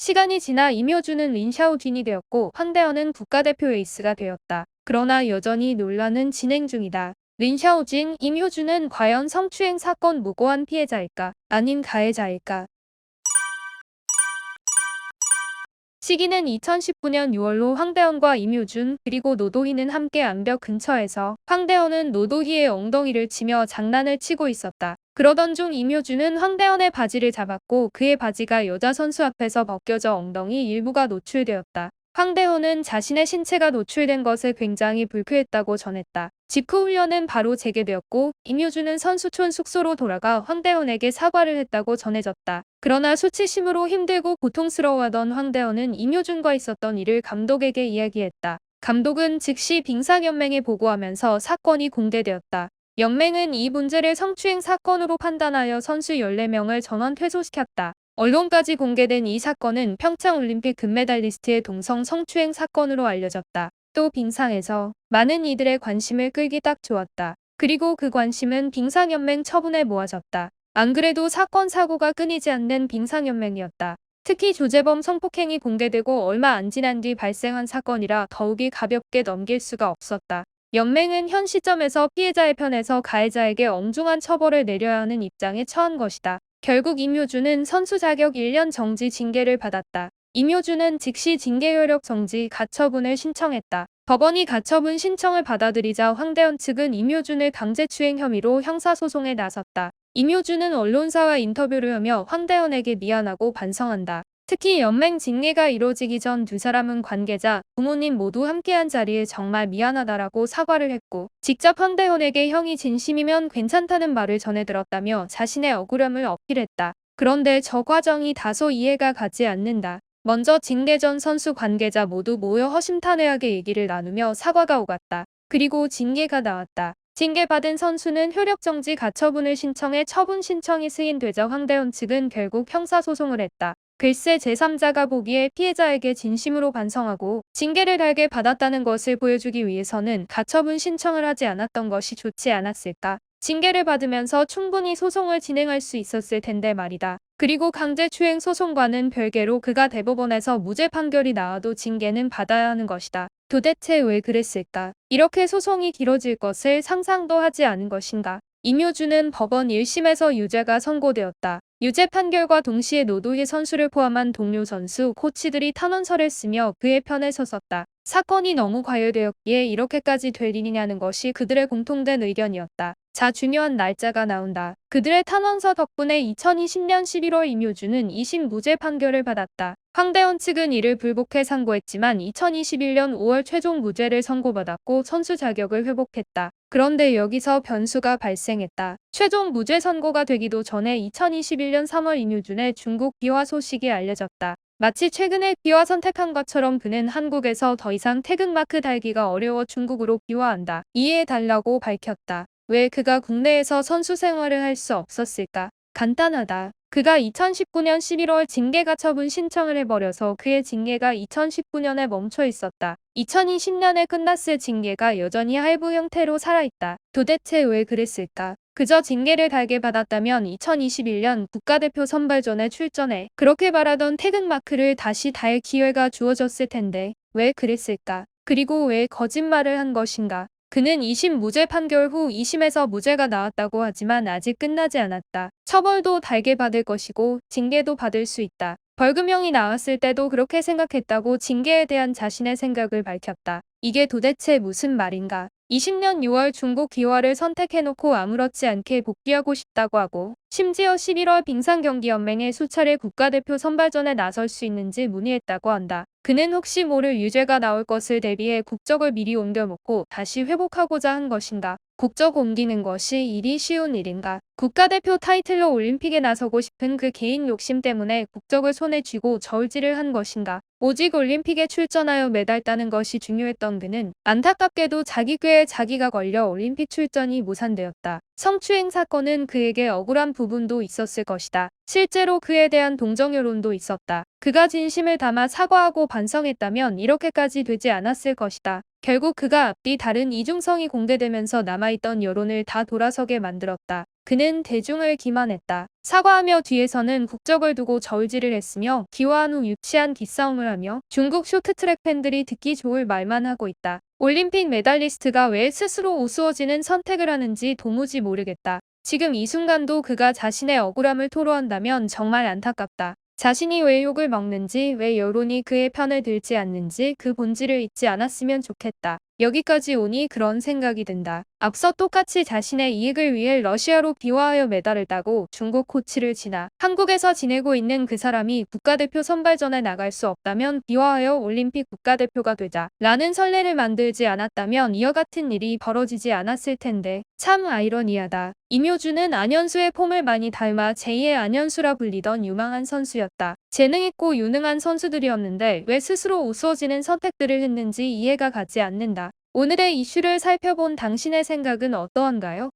시간이 지나 임효준은 린샤오진이 되었고 황대현은 국가대표 에이스가 되었다. 그러나 여전히 논란은 진행 중이다. 린샤오진, 임효준은 과연 성추행 사건 무고한 피해자일까? 아님 가해자일까? 시기는 2019년 6월로 황대현과 임효준 그리고 노도희는 함께 암벽 근처에서 황대현은 노도희의 엉덩이를 치며 장난을 치고 있었다. 그러던 중 임효준은 황대현의 바지를 잡았고 그의 바지가 여자 선수 앞에서 벗겨져 엉덩이 일부가 노출되었다. 황대현은 자신의 신체가 노출된 것에 굉장히 불쾌했다고 전했다. 직후 훈련은 바로 재개되었고 임효준은 선수촌 숙소로 돌아가 황대현에게 사과를 했다고 전해졌다. 그러나 수치심으로 힘들고 고통스러워하던 황대현은 임효준과 있었던 일을 감독에게 이야기했다. 감독은 즉시 빙상연맹에 보고하면서 사건이 공개되었다. 연맹은 이 문제를 성추행 사건으로 판단하여 선수 14명을 전원 퇴소시켰다. 언론까지 공개된 이 사건은 평창올림픽 금메달리스트의 동성 성추행 사건으로 알려졌다. 또 빙상에서 많은 이들의 관심을 끌기 딱 좋았다. 그리고 그 관심은 빙상연맹 처분에 모아졌다. 안 그래도 사건 사고가 끊이지 않는 빙상연맹이었다. 특히 조재범 성폭행이 공개되고 얼마 안 지난 뒤 발생한 사건이라 더욱이 가볍게 넘길 수가 없었다. 연맹은 현 시점에서 피해자의 편에서 가해자에게 엄중한 처벌을 내려야 하는 입장에 처한 것이다. 결국 임효준은 선수 자격 1년 정지 징계를 받았다. 임효준은 즉시 징계 효력 정지 가처분을 신청했다. 법원이 가처분 신청을 받아들이자 황대현 측은 임효준을 강제추행 혐의로 형사소송에 나섰다. 임효준은 언론사와 인터뷰를 하며 황대현에게 미안하고 반성한다. 특히 연맹 징계가 이뤄지기 전 두 사람은 관계자, 부모님 모두 함께한 자리에 정말 미안하다라고 사과를 했고 직접 황대현에게 형이 진심이면 괜찮다는 말을 전해 들었다며 자신의 억울함을 어필했다. 그런데 저 과정이 다소 이해가 가지 않는다. 먼저 징계 전 선수 관계자 모두 모여 허심탄회하게 얘기를 나누며 사과가 오갔다. 그리고 징계가 나왔다. 징계받은 선수는 효력정지 가처분을 신청해 처분 신청이 승인되자 황대현 측은 결국 형사소송을 했다. 글쎄 제3자가 보기에 피해자에게 진심으로 반성하고 징계를 달게 받았다는 것을 보여주기 위해서는 가처분 신청을 하지 않았던 것이 좋지 않았을까. 징계를 받으면서 충분히 소송을 진행할 수 있었을 텐데 말이다. 그리고 강제추행 소송과는 별개로 그가 대법원에서 무죄 판결이 나와도 징계는 받아야 하는 것이다. 도대체 왜 그랬을까? 이렇게 소송이 길어질 것을 상상도 하지 않은 것인가? 임효준은 법원 1심에서 유죄가 선고되었다. 유죄 판결과 동시에 노도희 선수를 포함한 동료 선수, 코치들이 탄원서를 쓰며 그의 편에 섰었다. 사건이 너무 과열되었기에 이렇게까지 될 일이냐는 것이 그들의 공통된 의견이었다. 자, 중요한 날짜가 나온다. 그들의 탄원서 덕분에 2020년 11월 임효준은 2심 무죄 판결을 받았다. 황대현 측은 이를 불복해 상고했지만 2021년 5월 최종 무죄를 선고받았고 선수 자격을 회복했다. 그런데 여기서 변수가 발생했다. 최종 무죄 선고가 되기도 전에 2021년 3월 임효준의 중국 비화 소식이 알려졌다. 마치 최근에 비화 선택한 것처럼 그는 한국에서 더 이상 태극마크 달기가 어려워 중국으로 비화한다. 이해해달라고 밝혔다. 왜 그가 국내에서 선수 생활을 할 수 없었을까? 간단하다. 그가 2019년 11월 징계 가처분 신청을 해버려서 그의 징계가 2019년에 멈춰 있었다. 2020년에 끝났을 징계가 여전히 할부 형태로 살아있다. 도대체 왜 그랬을까? 그저 징계를 달게 받았다면 2021년 국가대표 선발전에 출전해 그렇게 바라던 태극마크를 다시 달 기회가 주어졌을 텐데 왜 그랬을까? 그리고 왜 거짓말을 한 것인가? 그는 2심 무죄 판결 후 2심에서 무죄가 나왔다고 하지만 아직 끝나지 않았다. 처벌도 달게 받을 것이고 징계도 받을 수 있다. 벌금형이 나왔을 때도 그렇게 생각했다고 징계에 대한 자신의 생각을 밝혔다. 이게 도대체 무슨 말인가? 20년 6월 중국 기화를 선택해놓고 아무렇지 않게 복귀하고 싶다고 하고 심지어 11월 빙상경기연맹에 수차례 국가대표 선발전에 나설 수 있는지 문의했다고 한다. 그는 혹시 모를 유죄가 나올 것을 대비해 국적을 미리 옮겨놓고 다시 회복하고자 한 것인가? 국적 옮기는 것이 일이 쉬운 일인가? 국가대표 타이틀로 올림픽에 나서고 싶은 그 개인 욕심 때문에 국적을 손에 쥐고 저울질을 한 것인가? 오직 올림픽에 출전하여 메달 따는 것이 중요했던 그는 안타깝게도 자기 꾀에 자기가 걸려 올림픽 출전이 무산되었다. 성추행 사건은 그에게 억울한 부분도 있었을 것이다. 실제로 그에 대한 동정 여론도 있었다. 그가 진심을 담아 사과하고 반성했다면 이렇게까지 되지 않았을 것이다. 결국 그가 앞뒤 다른 이중성이 공개되면서 남아있던 여론을 다 돌아서게 만들었다. 그는 대중을 기만했다. 사과하며 뒤에서는 국적을 두고 저울질을 했으며 기화한 후 유치한 기싸움을 하며 중국 쇼트트랙 팬들이 듣기 좋을 말만 하고 있다. 올림픽 메달리스트가 왜 스스로 우스워지는 선택을 하는지 도무지 모르겠다. 지금 이 순간도 그가 자신의 억울함을 토로한다면 정말 안타깝다. 자신이 왜 욕을 먹는지, 왜 여론이 그의 편을 들지 않는지 그 본질을 잊지 않았으면 좋겠다. 여기까지 오니 그런 생각이 든다. 앞서 똑같이 자신의 이익을 위해 러시아로 비화하여 메달을 따고 중국 코치를 지나 한국에서 지내고 있는 그 사람이 국가대표 선발전에 나갈 수 없다면 비화하여 올림픽 국가대표가 되자 라는 선례를 만들지 않았다면 이와 같은 일이 벌어지지 않았을 텐데 참 아이러니하다. 임효준은 안현수의 폼을 많이 닮아 제2의 안현수라 불리던 유망한 선수였다. 재능있고 유능한 선수들이었는데 왜 스스로 우스워지는 선택들을 했는지 이해가 가지 않는다. 오늘의 이슈를 살펴본 당신의 생각은 어떠한가요?